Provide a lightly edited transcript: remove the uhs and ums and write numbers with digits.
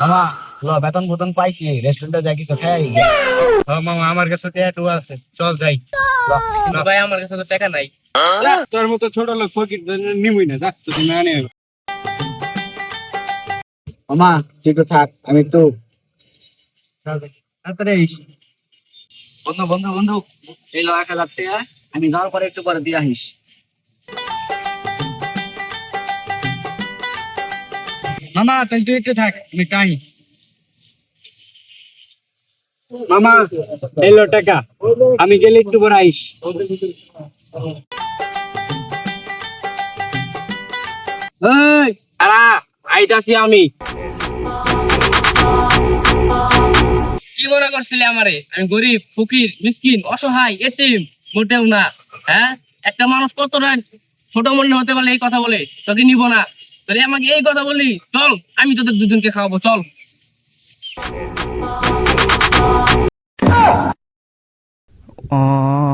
মামা ল বেতন বেতন পাইছি, রেস্টুরেন্টে যাই কিছু খাই। মামা আমার কাছে টাকা আছে, চল যাই। কিন্তু ভাই আমার কাছে তো টাকা নাই। যা, তোর মতো ছোট লোক ফকির নিমুই না, যা তো তুমি আনে। মামা তুই তো থাক, আমি একটু তাড়াতাড়ি আইস। বন্ধু বন্ধু বন্ধু এই ল 1,000 টাকা, আমি যাওয়ার পরে একটু পরে দিয়ে আহিস। মামা তাহলে তুই একটু থাক, আমি কাহি। মামা এলো টাকা, আমি গেলে একটু পরে আইস। এই আরা আইতাছি আমি। কি মনে করছিলি আমারে? আমি গরিব, ফকির, মিসকিন, অসহায়, এতিম? মোটেও না। হ্যাঁ, একটা মানুষ কতটা ছোট মনে হতে পারলে এই কথা বলে তোকে নিব না। তোরে আমাকে এই কথা বলি, চল আমি তোদের দুজনকে খাওয়াবো, চল। Oh.